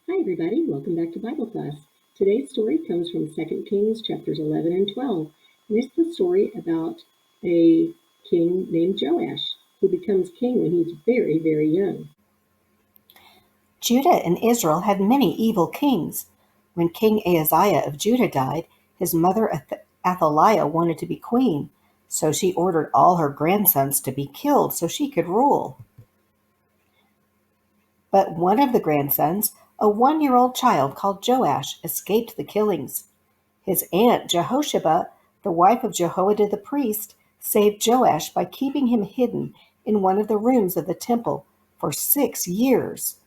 Hi everybody, welcome back to Bible class. Today's story comes from 2 Kings chapters 11 and 12, and it's the story about a king named Joash, who becomes king when he's very, very young. Judah and Israel had many evil kings. When King Ahaziah of Judah died, his mother Athaliah wanted to be queen, so she ordered all her grandsons to be killed so she could rule. But one of the grandsons, a 1-year-old child called Joash, escaped the killings. His aunt Jehosheba, the wife of Jehoiada the priest, saved Joash by keeping him hidden in one of the rooms of the temple for 6 years.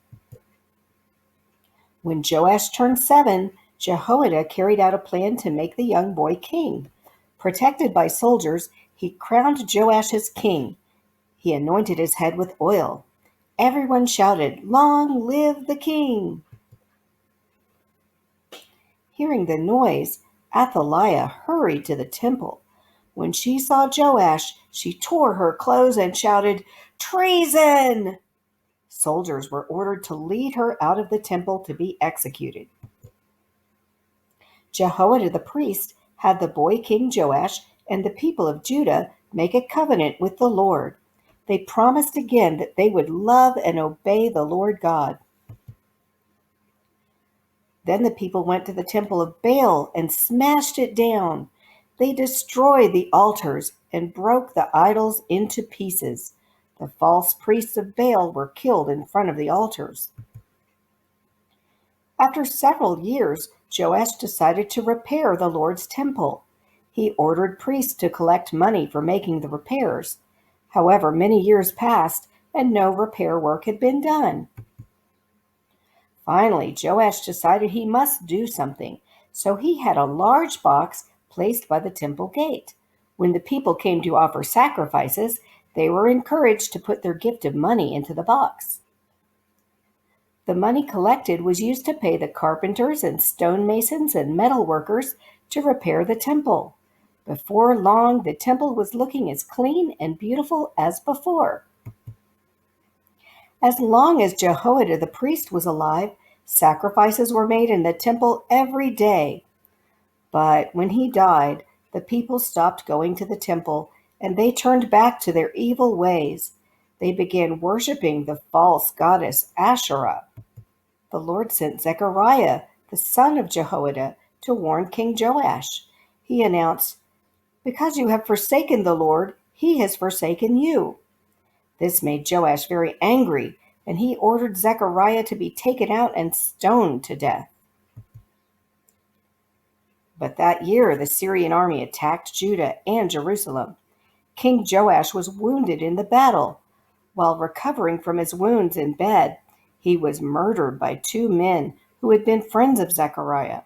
When Joash turned 7, Jehoiada carried out a plan to make the young boy king. Protected by soldiers, he crowned Joash as king. He anointed his head with oil. Everyone shouted, "Long live the king!" Hearing the noise, Athaliah hurried to the temple. When she saw Joash, she tore her clothes and shouted, "Treason!" Soldiers were ordered to lead her out of the temple to be executed. Jehoiada the priest had the boy King Joash and the people of Judah make a covenant with the Lord. They promised again that they would love and obey the Lord God. Then the people went to the temple of Baal and smashed it down. They destroyed the altars and broke the idols into pieces. The false priests of Baal were killed in front of the altars. After several years, Joash decided to repair the Lord's temple. He ordered priests to collect money for making the repairs. However, many years passed and no repair work had been done. Finally, Joash decided he must do something, so he had a large box placed by the temple gate. When the people came to offer sacrifices, they were encouraged to put their gift of money into the box. The money collected was used to pay the carpenters and stonemasons and metal workers to repair the temple. Before long, the temple was looking as clean and beautiful as before. As long as Jehoiada the priest was alive, sacrifices were made in the temple every day. But when he died, the people stopped going to the temple and they turned back to their evil ways. They began worshiping the false goddess Asherah. The Lord sent Zechariah, the son of Jehoiada, to warn King Joash. He announced, "Because you have forsaken the Lord, he has forsaken you." This made Joash very angry, and he ordered Zechariah to be taken out and stoned to death. But that year the Syrian army attacked Judah and Jerusalem. King Joash was wounded in the battle. While recovering from his wounds in bed, he was murdered by 2 men who had been friends of Zechariah.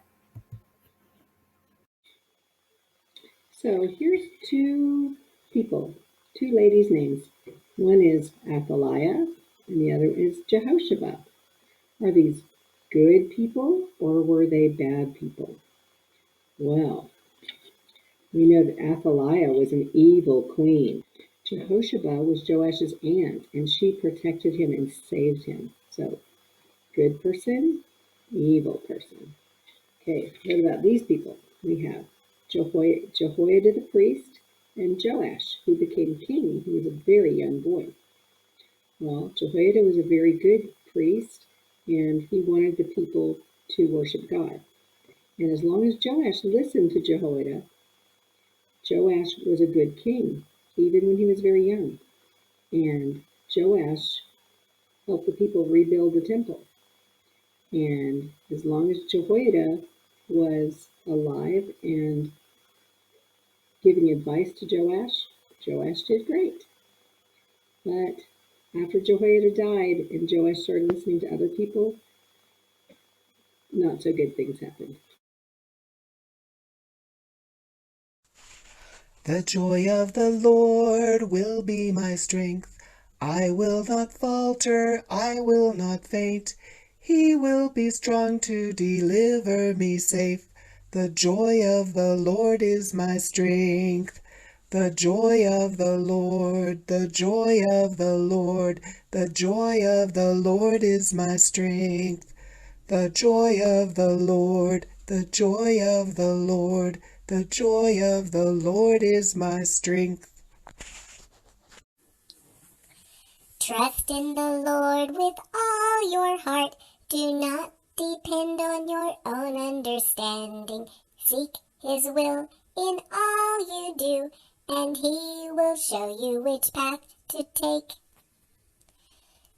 So here's two ladies' names. One is Athaliah, and the other is Jehosheba. Are these good people or were they bad people? Well, we know that Athaliah was an evil queen. Jehosheba was Joash's aunt, and she protected him and saved him. So, good person, evil person. Okay, what about these people? We have Jehoiada the priest and Joash, who became king when he was a very young boy. Well, Jehoiada was a very good priest, and he wanted the people to worship God. And as long as Joash listened to Jehoiada, Joash was a good king, even when he was very young. And Joash helped the people rebuild the temple. And as long as Jehoiada was alive and giving advice to Joash, Joash did great. But after Jehoiada died and Joash started listening to other people, not so good things happened. The joy of the Lord will be my strength. I will not falter, I will not faint. He will be strong to deliver me safe. The joy of the Lord is my strength. The joy of the Lord, the joy of the Lord, the joy of the Lord is my strength. The joy of the Lord, the joy of the Lord, the joy of the Lord is my strength. Trust in the Lord with all your heart. Do not depend on your own understanding. Seek His will in all you do, and He will show you which path to take.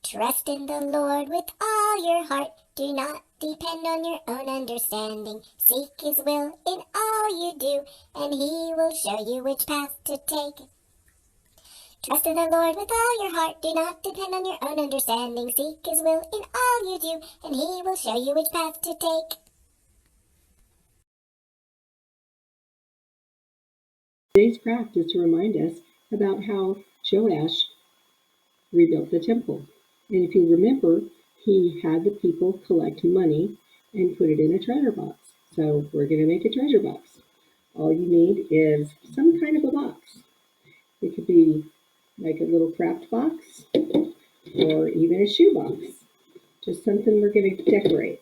Trust in the Lord with all your heart. Do not depend on your own understanding. Seek His will in all you do, and He will show you which path to take. Trust in the Lord with all your heart. Do not depend on your own understanding. Seek His will in all you do, and He will show you which path to take. Today's craft is to remind us about how Joash rebuilt the temple. And if you remember, he had the people collect money and put it in a treasure box. So we're going to make a treasure box. All you need is some kind of a box. It could be like a little craft box or even a shoe box. Just something we're going to decorate.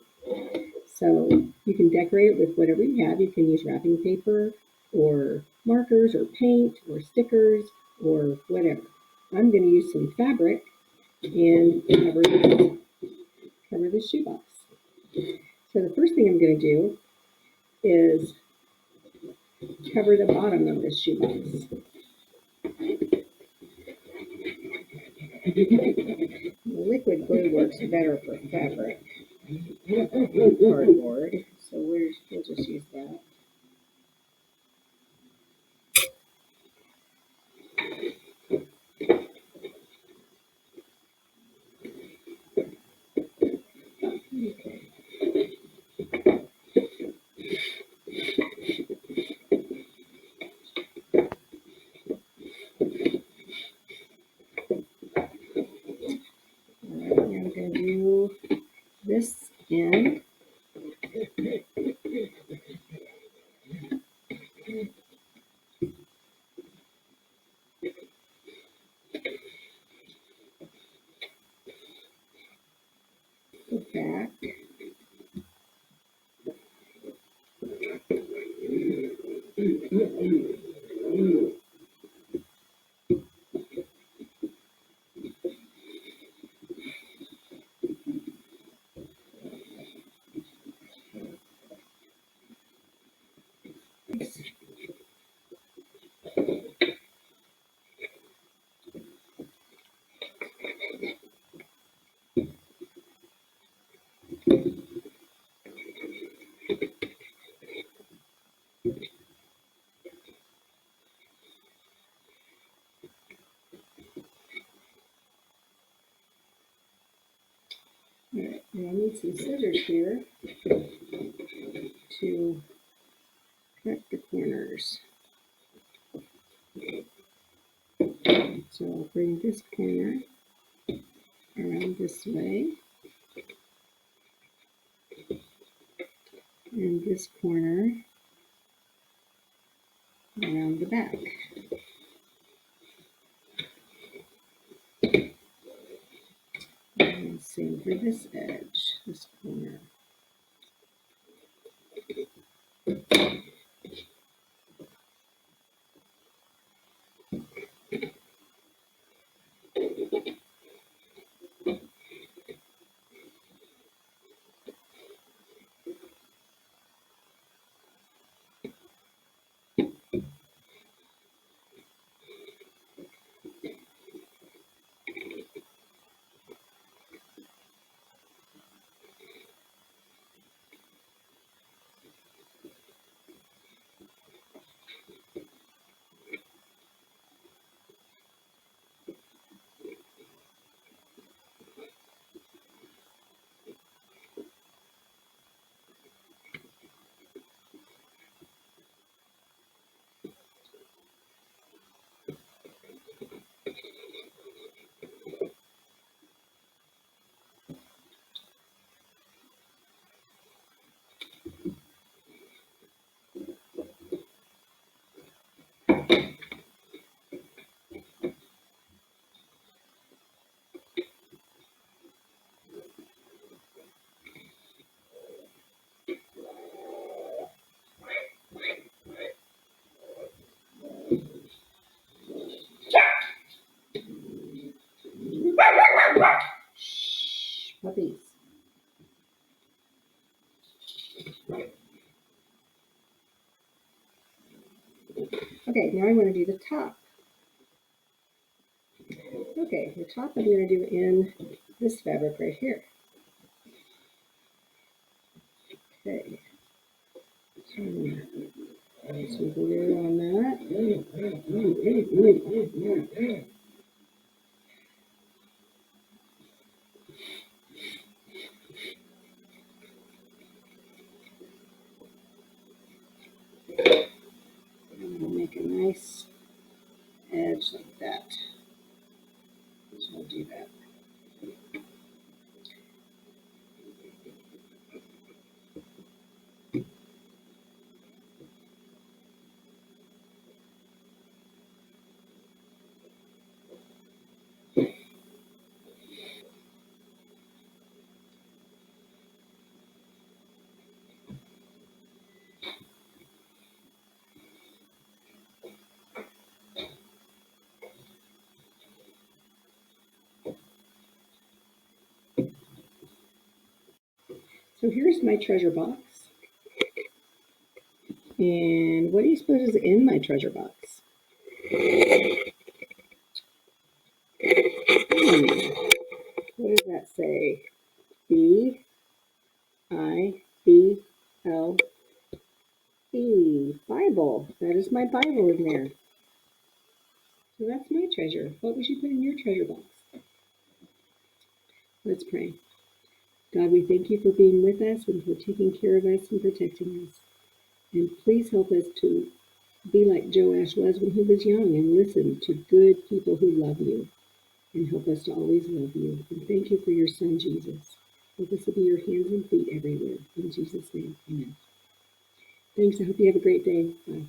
So you can decorate it with whatever you have. You can use wrapping paper or markers or paint or stickers or whatever. I'm going to use some fabric and cover this shoebox. So the first thing I'm going to do is cover the bottom of this shoebox. Liquid glue works better for fabric than cardboard, so we'll just use that. Okay. Alright, now I'm going to do this end. Go back. Alright, now I need some scissors here to cut the corners. So I'll bring this corner around this way, and this corner around the back. And same for this edge, this corner. now I want to do the top. Okay, the top I'm going to do in this fabric right here. Okay, so I'm going to add some glue on that. I'm going to make a nice edge like that. So I'll do that. So here's my treasure box. And what do you suppose is in my treasure box? What does that say? B-I-B-L-E. Bible. That is my Bible in there. So that's my treasure. What would you put in your treasure box? Let's pray. God, we thank you for being with us and for taking care of us and protecting us. And please help us to be like Joash was when he was young and listen to good people who love you. And help us to always love you. And thank you for your son, Jesus. Help us to be your hands and feet everywhere. In Jesus' name, amen. Thanks. I hope you have a great day. Bye.